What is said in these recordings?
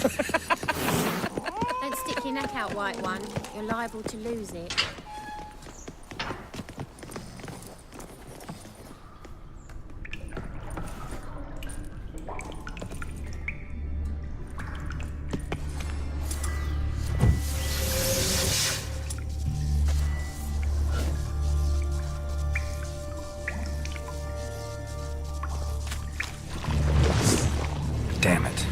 Don't stick your neck out, White One. You're liable to lose it. Damn it.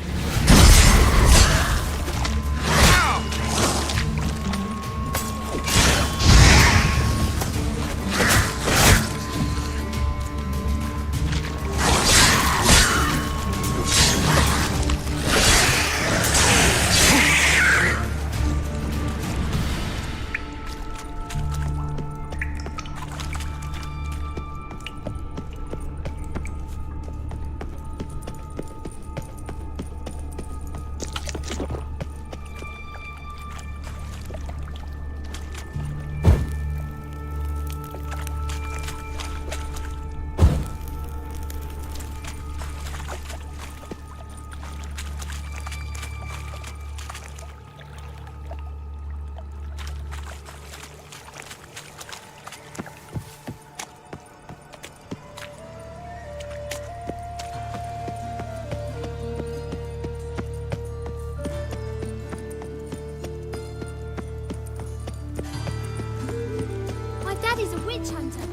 Daddy's a witch hunter.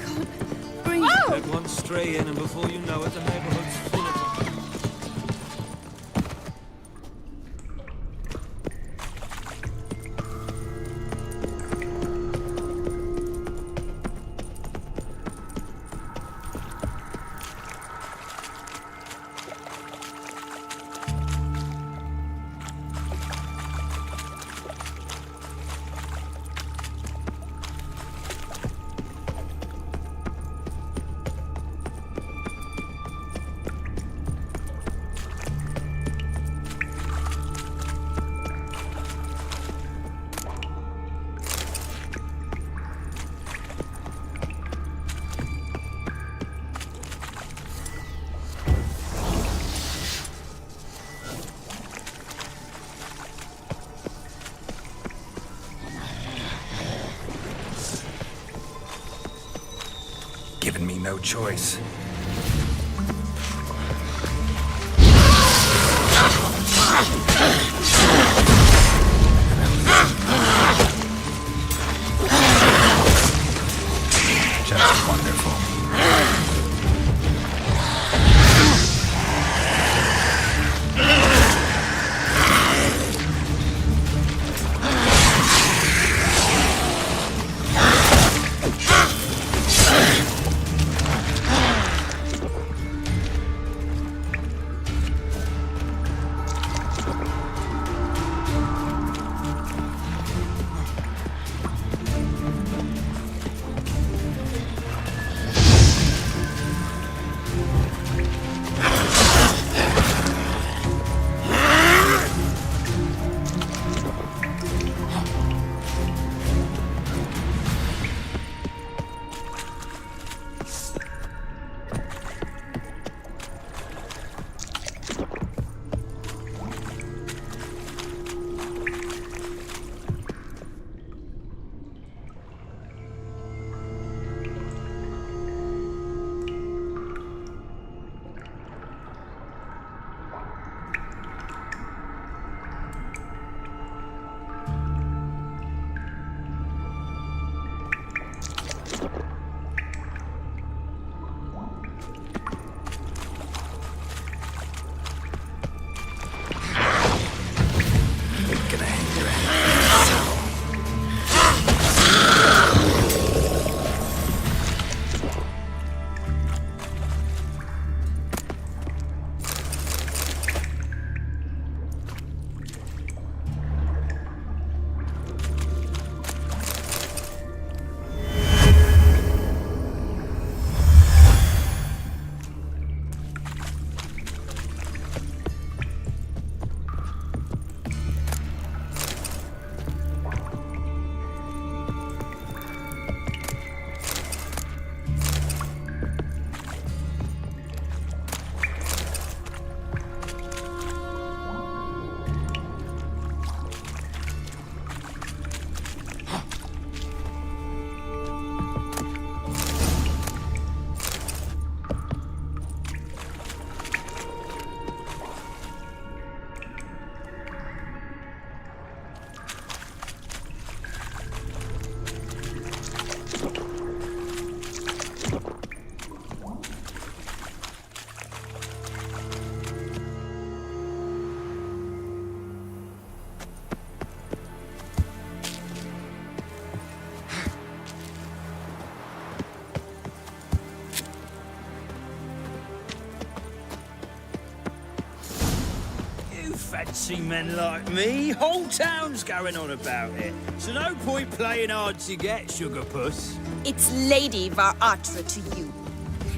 God. Bring let one stray in, and before you know it, the neighborhood's full of them. Given me no choice. Just wonderful. fancy men like me. Whole town's going on about it. So no point playing hard to get, sugar puss. It's Lady Varatra to you.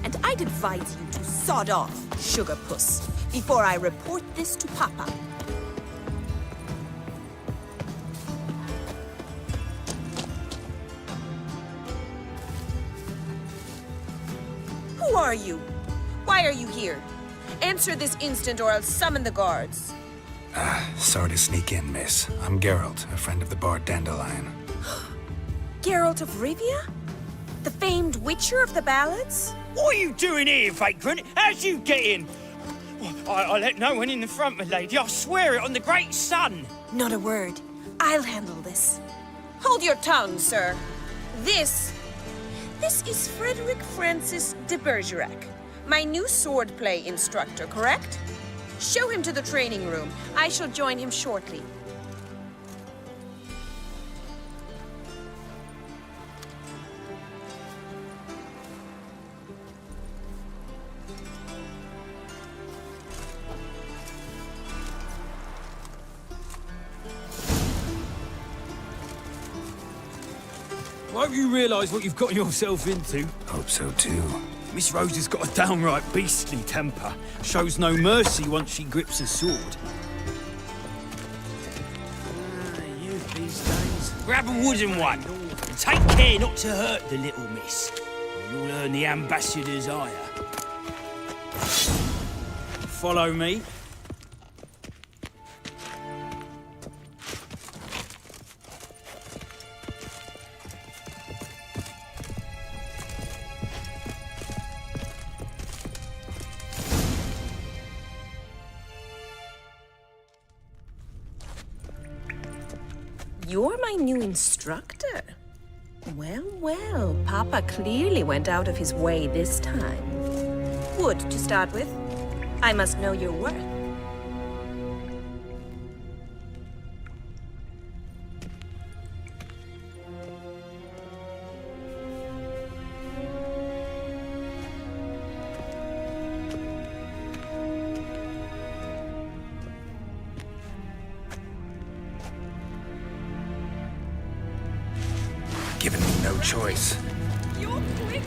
And I'd advise you to sod off, sugar puss, before I report this to Papa. Who are you? Why are you here? Answer this instant or I'll summon the guards. Sorry to sneak in, miss. I'm Geralt, a friend of the bard Dandelion. Geralt of Rivia? The famed witcher of the ballads? What are you doing here, vagrant? How'd you get in? I let no one in the front, my lady. I swear it on the great sun. Not a word. I'll handle this. Hold your tongue, sir. This is Frederick Francis de Bergerac, my new swordplay instructor, correct? Show him to the training room. I shall join him shortly. I hope you realise what you've got yourself into. Hope so, too. Miss Rose has got a downright beastly temper. Shows no mercy once she grips a sword. Youth these days. Grab a wooden one. And take care not to hurt the little miss. Or you'll earn the ambassador's ire. Follow me. You're my new instructor? Well, well, Papa clearly went out of his way this time. Wood, to start with. I must know your worth. Given me no choice. You're quick.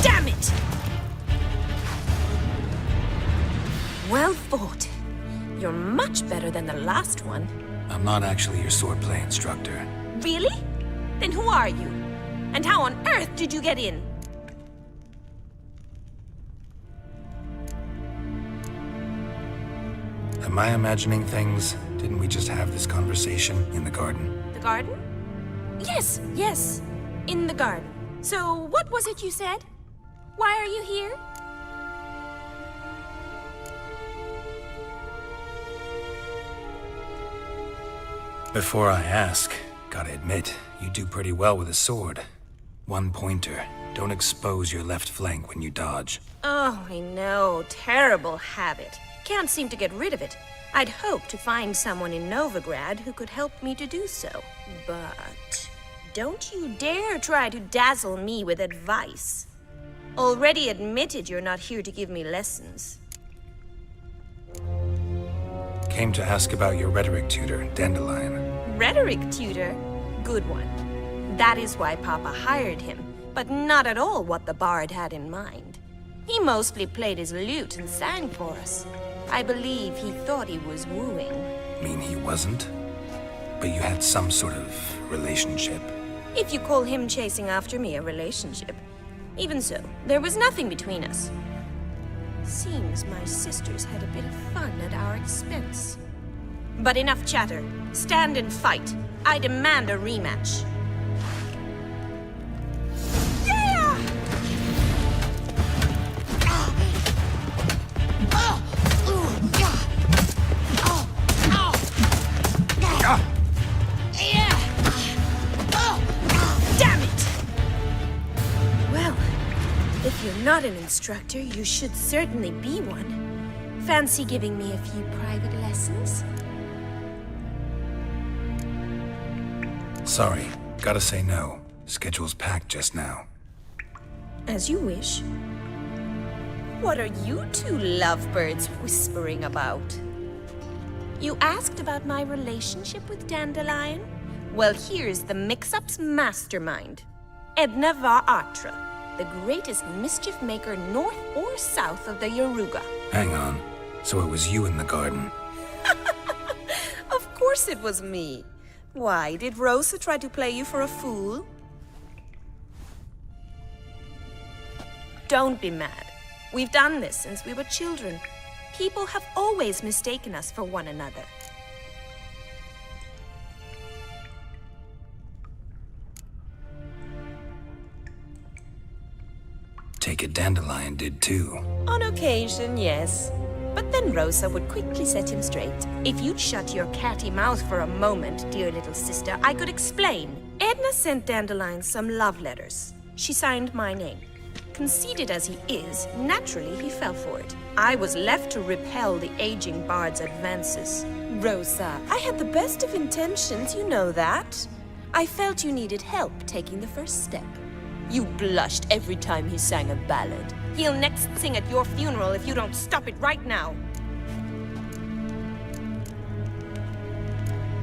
Damn it! Well fought. You're much better than the last one. I'm not actually your swordplay instructor. Really? Then who are you? And how on earth did you get in? Am I imagining things? Didn't we just have this conversation in the garden? The garden? Yes, yes. In the garden. So, what was it you said? Why are you here? Before I ask, gotta admit, you do pretty well with a sword. One pointer. Don't expose your left flank when you dodge. Oh, I know. Terrible habit. Can't seem to get rid of it. I'd hoped to find someone in Novigrad who could help me to do so. But don't you dare try to dazzle me with advice. Already admitted you're not here to give me lessons. Came to ask about your rhetoric tutor, Dandelion. Rhetoric tutor? Good one. That is why Papa hired him, but not at all what the bard had in mind. He mostly played his lute and sang for us. I believe he thought he was wooing. Mean he wasn't? But you had some sort of relationship. If you call him chasing after me a relationship. Even so, there was nothing between us. Seems my sisters had a bit of fun at our expense. But enough chatter. Stand and fight. I demand a rematch. Yeah! Damn it! Well, if you're not an instructor, you should certainly be one. Fancy giving me a few private lessons? Sorry, gotta say no. Schedule's packed just now. As you wish. What are you two lovebirds whispering about? You asked about my relationship with Dandelion? Well, here's the mix-up's mastermind. Edna Va Atra, the greatest mischief maker north or south of the Yaruga. Hang on. So it was you in the garden? Of course it was me. Why, did Rosa try to play you for a fool? Don't be mad. We've done this since we were children. People have always mistaken us for one another. Take it Dandelion did too. On occasion, yes. But then Rosa would quickly set him straight. If you'd shut your catty mouth for a moment, dear little sister, I could explain. Edna sent Dandelion some love letters. She signed my name. Conceited as he is, naturally he fell for it. I was left to repel the aging bard's advances. Rosa, I had the best of intentions, you know that. I felt you needed help taking the first step. You blushed every time he sang a ballad. He'll next sing at your funeral if you don't stop it right now.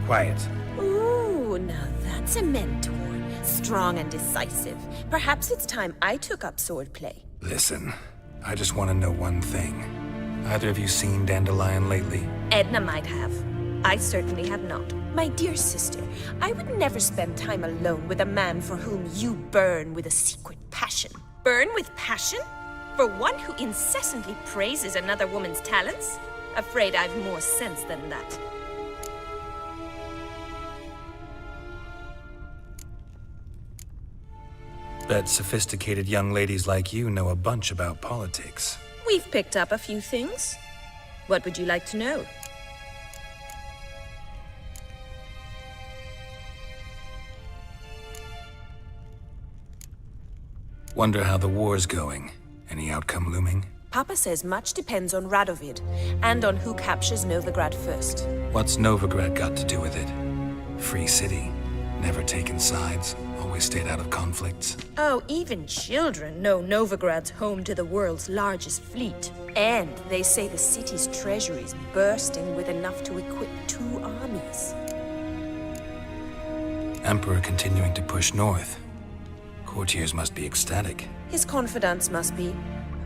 Quiet. Ooh, now that's a mentor. Strong and decisive. Perhaps it's time I took up swordplay. Listen, I just want to know one thing. Either of you seen Dandelion lately? Edna might have. I certainly have not. My dear sister, I would never spend time alone with a man for whom you burn with a secret passion. Burn with passion? For one who incessantly praises another woman's talents? Afraid I've more sense than that. Bet sophisticated young ladies like you know a bunch about politics. We've picked up a few things. What would you like to know? Wonder how the war's going. Any outcome looming? Papa says much depends on Radovid, and on who captures Novigrad first. What's Novigrad got to do with it? Free city. Never taken sides. Always stayed out of conflicts. Oh, even children know Novigrad's home to the world's largest fleet. And they say the city's treasury's bursting with enough to equip 2 armies. Emperor continuing to push north. Courtiers must be ecstatic. His confidants must be.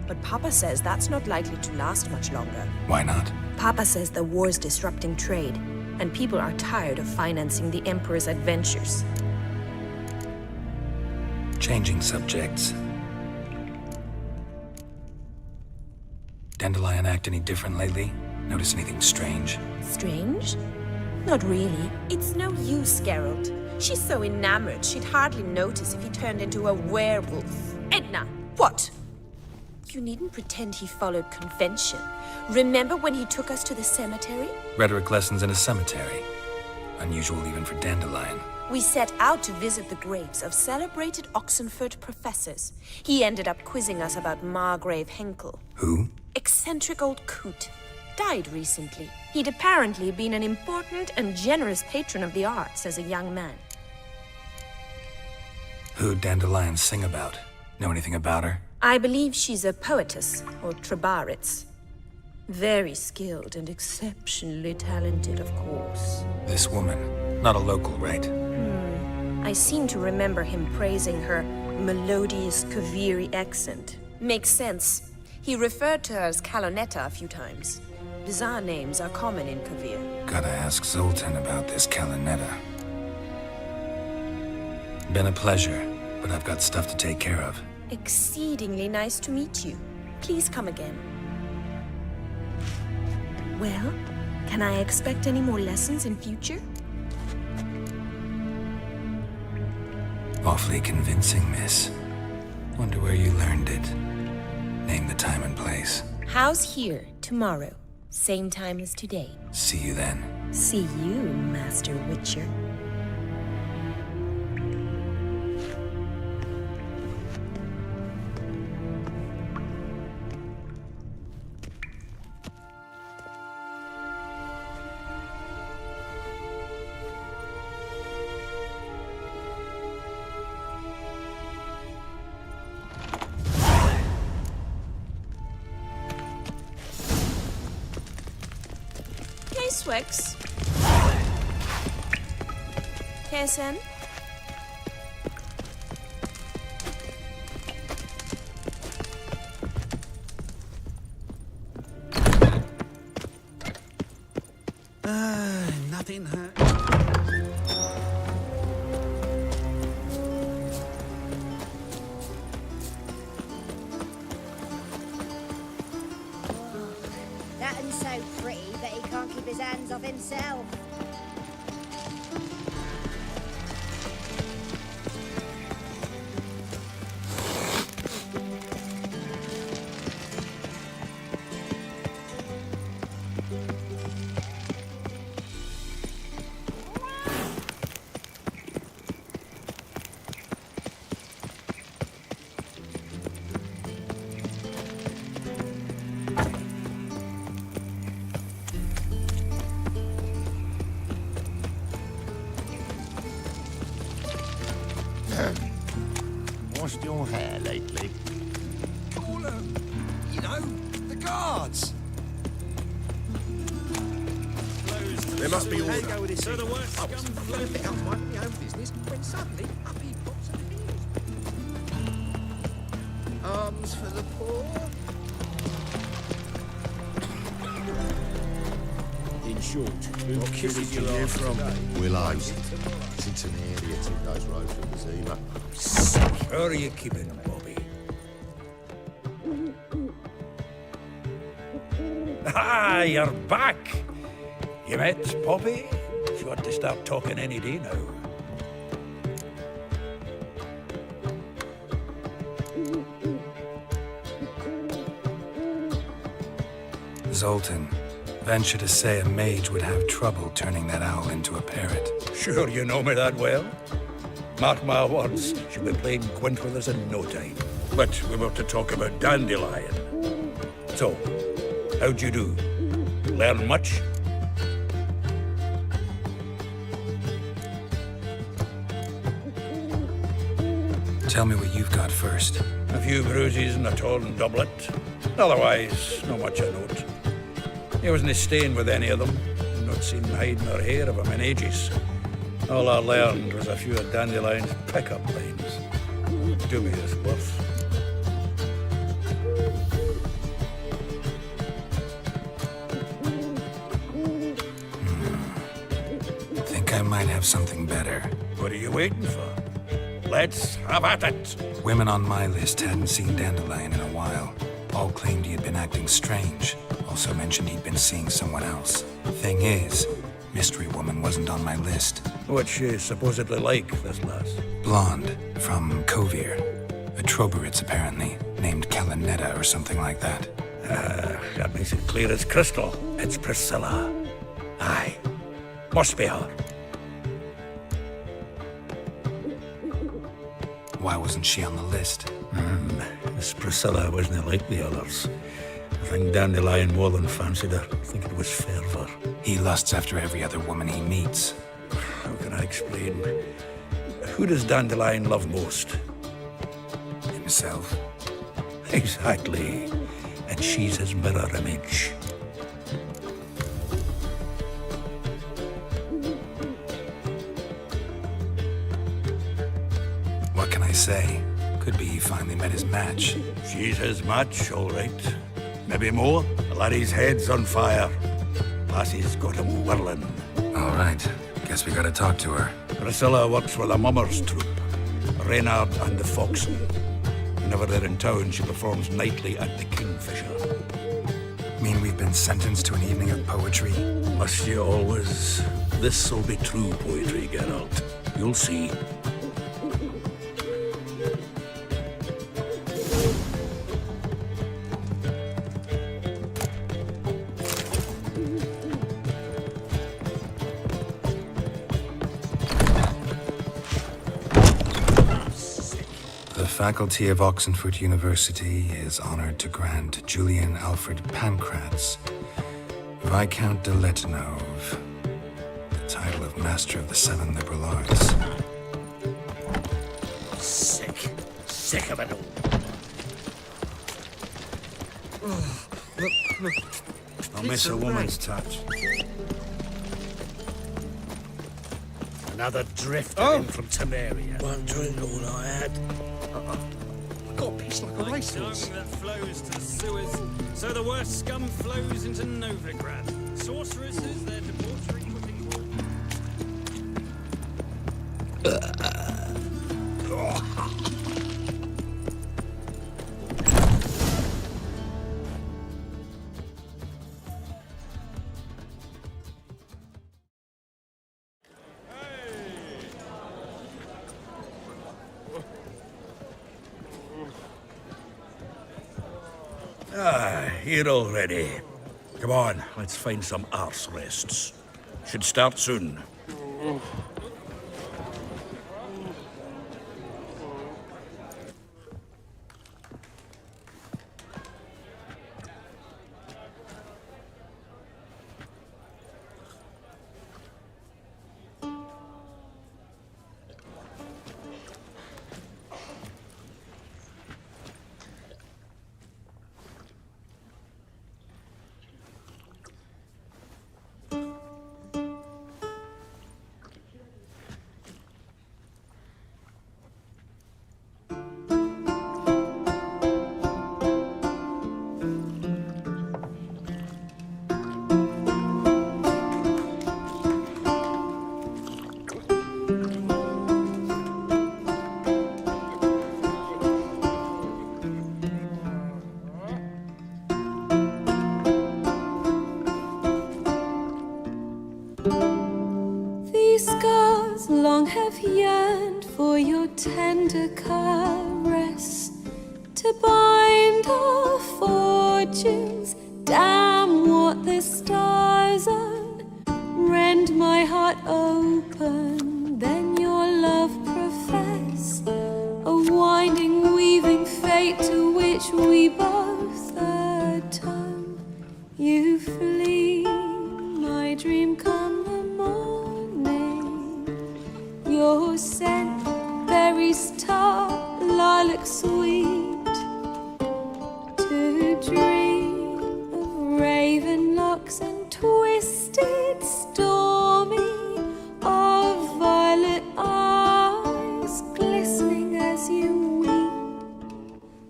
But Papa says that's not likely to last much longer. Why not? Papa says the war's disrupting trade, and people are tired of financing the Emperor's adventures. Changing subjects. Dandelion act any different lately? Notice anything strange? Strange? Not really. It's no use, Geralt. She's so enamored she'd hardly notice if he turned into a werewolf. Edna! What? You needn't pretend he followed convention. Remember when he took us to the cemetery? Rhetoric lessons in a cemetery. Unusual even for Dandelion. We set out to visit the graves of celebrated Oxenford professors. He ended up quizzing us about Margrave Henkel. Who? Eccentric old coot. Died recently. He'd apparently been an important and generous patron of the arts as a young man. Who'd Dandelion sing about? Know anything about her? I believe she's a poetess, or trabaritz. Very skilled and exceptionally talented, of course. This woman. Not a local, right? I seem to remember him praising her melodious Kaviri accent. Makes sense. He referred to her as Calonetta a few times. Bizarre names are common in Kavir. Gotta ask Zoltan about this Calonetta. Been a pleasure, but I've got stuff to take care of. Exceedingly nice to meet you. Please come again. Well, can I expect any more lessons in future? Awfully convincing, miss. Wonder where you learned it. Name the time and place. House here, tomorrow. Same time as today. See you then. See you, Master Witcher. Nice, Wex. KSN? Nothing hurt. That one's so pretty that he can't keep his hands off himself. Washed your hair lately? All, you know, the guards. There must be order. So the worst I was flipping out minding my own business when suddenly up he pops and appears. Arms for the poor. In short, who What kissed village you are you last from? today? Willows. It's an idiot who goes road to the Zima. How are you keeping, Bobby? Ah, you're back! You met Poppy? She ought to start talking any day now. Zoltan, venture to say a mage would have trouble turning that owl into a parrot. Sure you know me that well? Mark my words, she'll be playing Gwent with us in no time. But we were to talk about Dandelion. So, how'd you do? Learn much? Tell me what you've got first. A few bruises and a torn doublet. Otherwise, not much I note. He wasn't staying with any of them. Not seen hide nor hair of him in ages. All I learned was a few of Dandelion's pickup lines. Do me his worth. Think I might have something better. What are you waiting for? Let's have at it. Women on my list hadn't seen Dandelion in a while. All claimed he had been acting strange. Also mentioned he'd been seeing someone else. Thing is, Mystery Woman wasn't on my list. What's she supposedly like, this lass? Blonde, from Kovir. A Troberitz, apparently, named Kalinetta or something like that. That makes it clear as crystal. It's Priscilla. Aye. Must be her. Why wasn't she on the list? This Priscilla wasn't like the others. I think Dandelion more than fancied her. I think it was fervour. He lusts after every other woman he meets. How can I explain? Who does Dandelion love most? Himself. Exactly. And she's his mirror image. What can I say? Could be he finally met his match. She's his match, all right. Maybe more. The laddie's head's on fire. Lassie's got him whirling. All right. Guess we gotta talk to her. Priscilla works with a mummers troupe. Reynard and the Foxen. Whenever they're in town, she performs nightly at the Kingfisher. Mean we've been sentenced to an evening of poetry? Must you always? This'll be true poetry, Geralt. You'll see. The Faculty of Oxenford University is honored to grant Julian Alfred Pancratz, Viscount de Letonov, the title of Master of the Seven Liberal Arts. Sick. Sick of it all. I'll miss a woman's touch. Another drifter in from Temeria. One drink all I had. Got pissed like a racehorse. Dung that flows to the sewers, so the worst scum flows into Novigrad. Sorceresses, their debauchery putting forth. Here already. Come on, let's find some arse rests. Should start soon. have yearned for your tender caress, to bind our fortunes. Damn what the stars own. Rend my heart open, then your love profess, a winding, weaving fate to which we both atone. You flee, my dream come the morning. Your scent, berries tart, lilac sweet, to dream of raven locks and twisted stormy, of violet eyes glistening as you weep.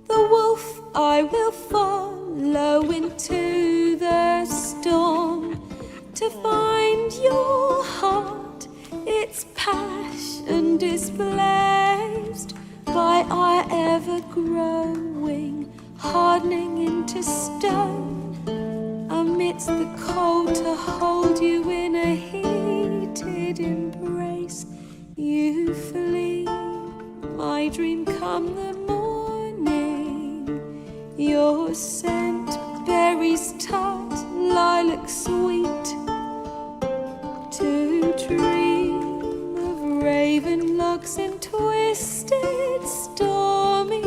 The wolf I will follow into the storm, to find your heart, its passion displaced by our ever-growing, hardening into stone. Amidst the cold, to hold you in a heated embrace. You flee, my dream come the morning. Your scent, berries tart, lilac sweet, to dream of raven locks and twisted stormy,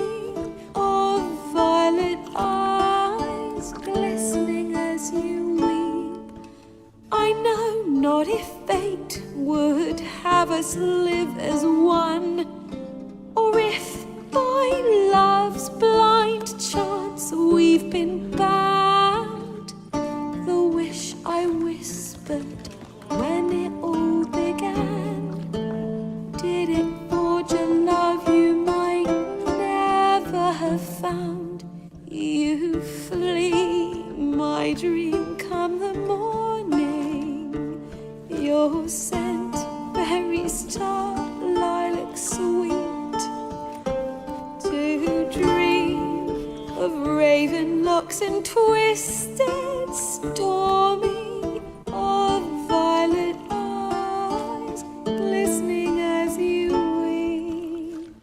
of violet eyes glistening as you weep. I know not if fate would have us live as one, or if by love's blind chance we've been bound. The wish I whispered when it all began, did it forge a love you might never have found? You flee, my dream come the morning. Your scent, berries tart, lilac sweet, to dream of raven locks and twisted stormy, of violet eyes glistening as you weep.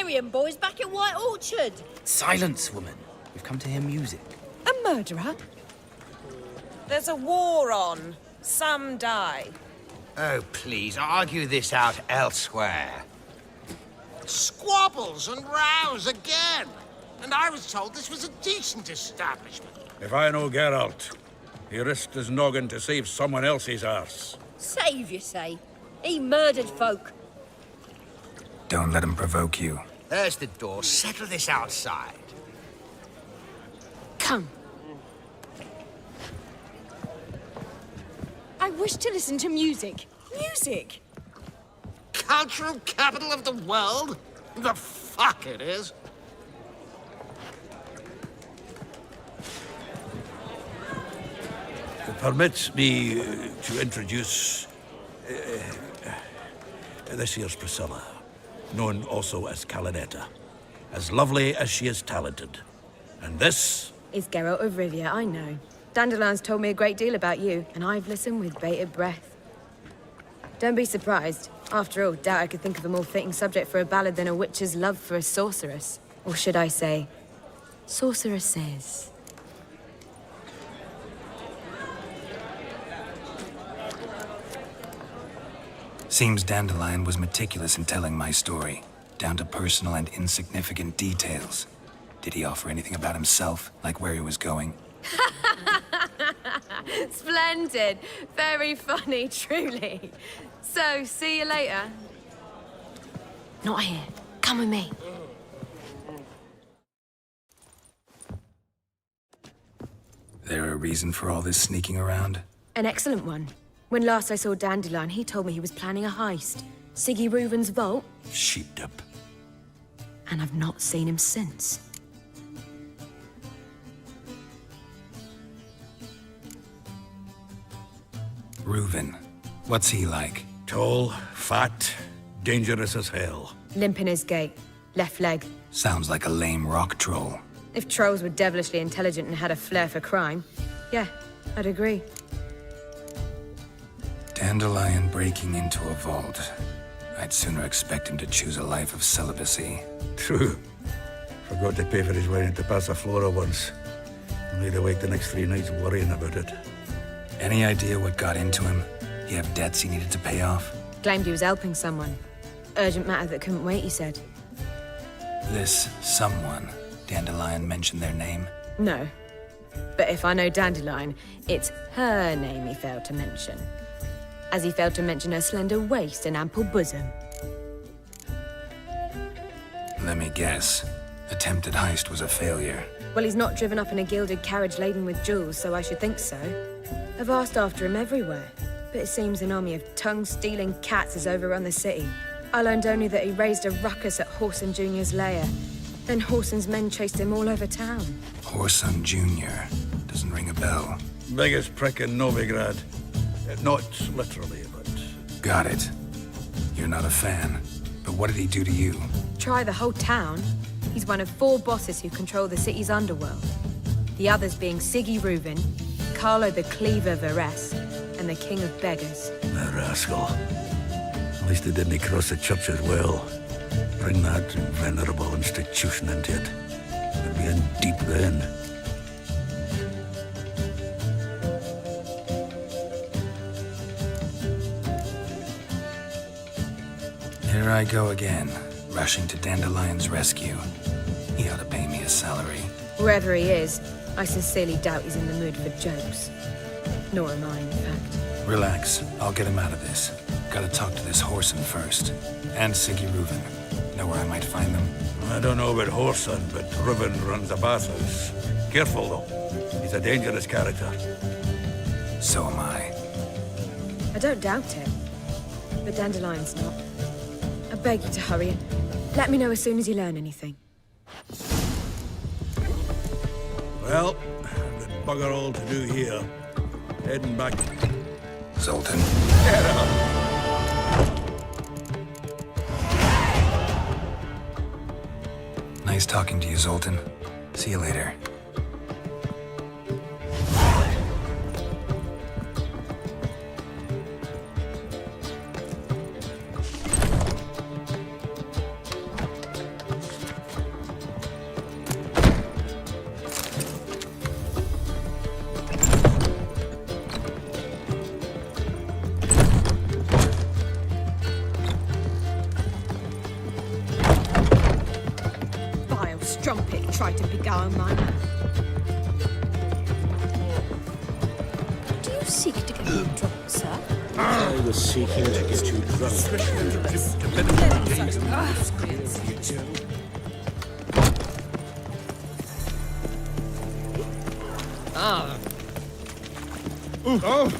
Salarian boys back at White Orchard. Silence, woman. We've come to hear music. A murderer? There's a war on. Some die. Oh, please, argue this out elsewhere. Squabbles and rows again. And I was told this was a decent establishment. If I know Geralt, he risked his noggin to save someone else's arse. Save, you say? He murdered folk. Don't let him provoke you. There's the door. Settle this outside. Come. I wish to listen to music. Music! Cultural capital of the world? The fuck it is. Permit me to introduce... this here's Priscilla, known also as Calinetta. As lovely as she is talented. And this... Is Geralt of Rivia, I know. Dandelion's told me a great deal about you, and I've listened with bated breath. Don't be surprised. After all, doubt I could think of a more fitting subject for a ballad than a witch's love for a sorceress. Or should I say, sorceresses. Seems Dandelion was meticulous in telling my story, down to personal and insignificant details. Did he offer anything about himself, like where he was going? Splendid. Very funny, truly. So, see you later. Not here. Come with me. There a reason for all this sneaking around? An excellent one. When last I saw Dandelion, he told me he was planning a heist. Siggy Reuven's vault. Sheeped up. And I've not seen him since. Reuven. What's he like? Tall, fat, dangerous as hell. Limp in his gait. Left leg. Sounds like a lame rock troll. If trolls were devilishly intelligent and had a flair for crime, yeah, I'd agree. Dandelion breaking into a vault. I'd sooner expect him to choose a life of celibacy. True. Forgot to pay for his wedding to Passiflora once. Laid awake the next 3 nights worrying about it. Any idea what got into him? He have debts he needed to pay off? Claimed he was helping someone. Urgent matter that couldn't wait, he said. This someone, Dandelion mentioned their name? No. But if I know Dandelion, it's her name he failed to mention. As he failed to mention her slender waist and ample bosom. Let me guess. Attempted heist was a failure. Well, he's not driven up in a gilded carriage laden with jewels, so I should think so. I've asked after him everywhere, but it seems an army of tongue-stealing cats has overrun the city. I learned only that he raised a ruckus at Whoreson Jr.'s lair. Then Whoreson's men chased him all over town. Whoreson Jr. Doesn't ring a bell. Biggest prick in Novigrad. Not literally, but... Got it. You're not a fan. But what did he do to you? Try the whole town. He's one of 4 bosses who control the city's underworld. The others being Siggy Reuven, Carlo the Cleaver Varese, and the King of Beggars. A rascal. At least he didn't cross the church as well. Bring that venerable institution into it. We'd be in deep then. Here I go again, rushing to Dandelion's rescue. He ought to pay me a salary. Wherever he is, I sincerely doubt he's in the mood for jokes. Nor am I, in fact. Relax. I'll get him out of this. Gotta talk to this Whoreson first. And Siggy Reuven. Know where I might find them? I don't know about Whoreson, but Reuven runs a bathhouse. Careful, though. He's a dangerous character. So am I. I don't doubt it. But Dandelion's not. I beg you to hurry. Let me know as soon as you learn anything. Well, we've got bugger all to do here. Heading back. Zoltan. Get up! Nice talking to you, Zoltan. See you later. tried to beguile mine. Do you seek to get you drunk, sir? I was seeking to get you drunk. Ah. Oh.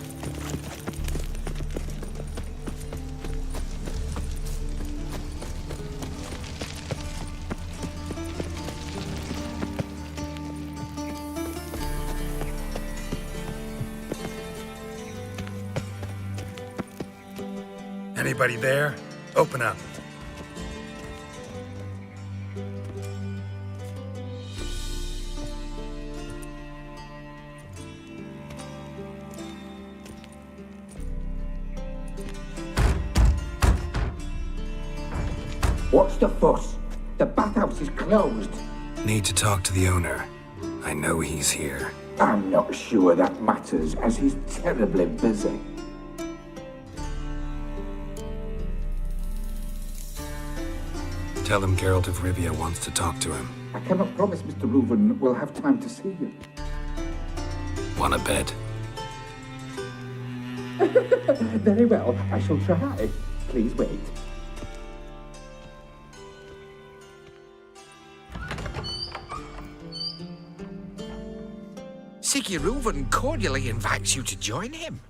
Anybody there? Open up. What's the fuss? The bathhouse is closed. Need to talk to the owner. I know he's here. I'm not sure that matters, as he's terribly busy. Tell him Geralt of Rivia wants to talk to him. I cannot promise Mr. Reuven will have time to see you. Wanna bet? Very well, I shall try. Please wait. Siggy Reuven cordially invites you to join him.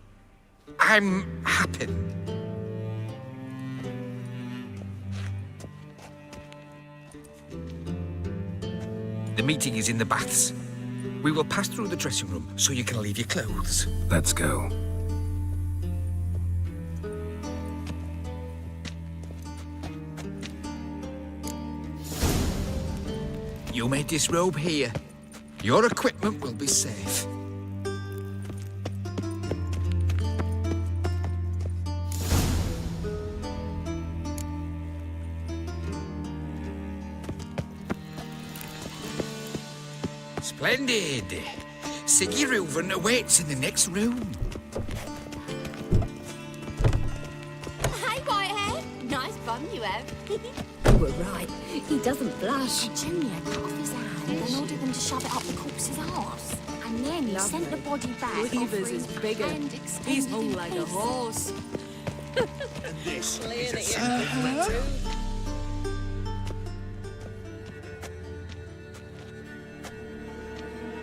I'm happy. The meeting is in the baths. We will pass through the dressing room so you can leave your clothes. Let's go. You may disrobe here. Your equipment will be safe. Splendid. Siggy Reuven awaits in the next room. Hey, Whitehead. Nice bun you have. You were right. He doesn't blush. Junior cut off his hand and ordered them to shove it up the corpse's arse. And then he sent the body back. Weaver's is bigger. And He's extended hung in like a pieces. horse. This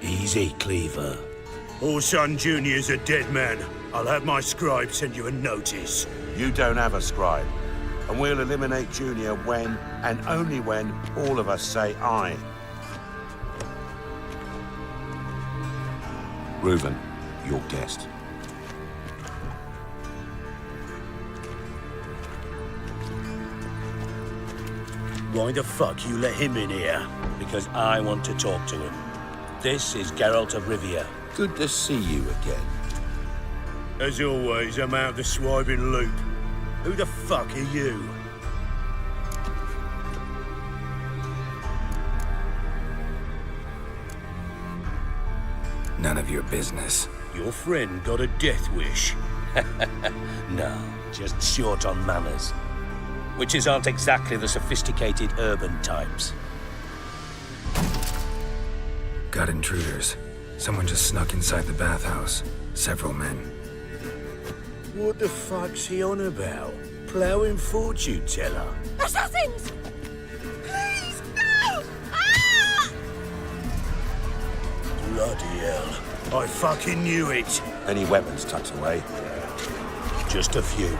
Easy, Cleaver. Orson Jr.'s a dead man. I'll have my scribe send you a notice. You don't have a scribe. And we'll eliminate Junior when, and only when, all of us say aye. Reuven, your guest. Why the fuck you let him in here? Because I want to talk to him. This is Geralt of Rivia. Good to see you again. As always, I'm out the swiping loop. Who the fuck are you? None of your business. Your friend got a death wish. No, just short on manners. Witches aren't exactly the sophisticated urban types. Got intruders. Someone just snuck inside the bathhouse. Several men. What the fuck's he on about? Ploughing fortune teller? Assassins! Please, no! Ah! Bloody hell. I fucking knew it. Any weapons tucked away? Just a few.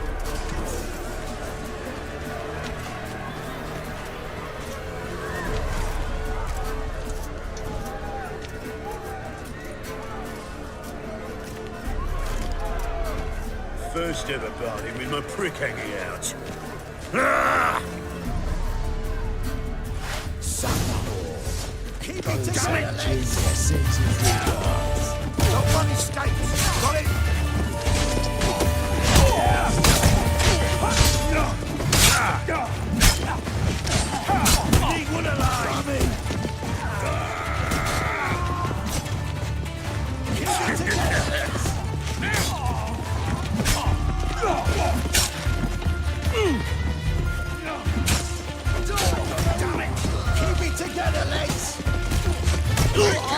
First ever party with my prick hanging out. Ah! Keep it together, lads. Not one escapes. Got it? Need one alive! Damn it! Keep it together, lads. Right.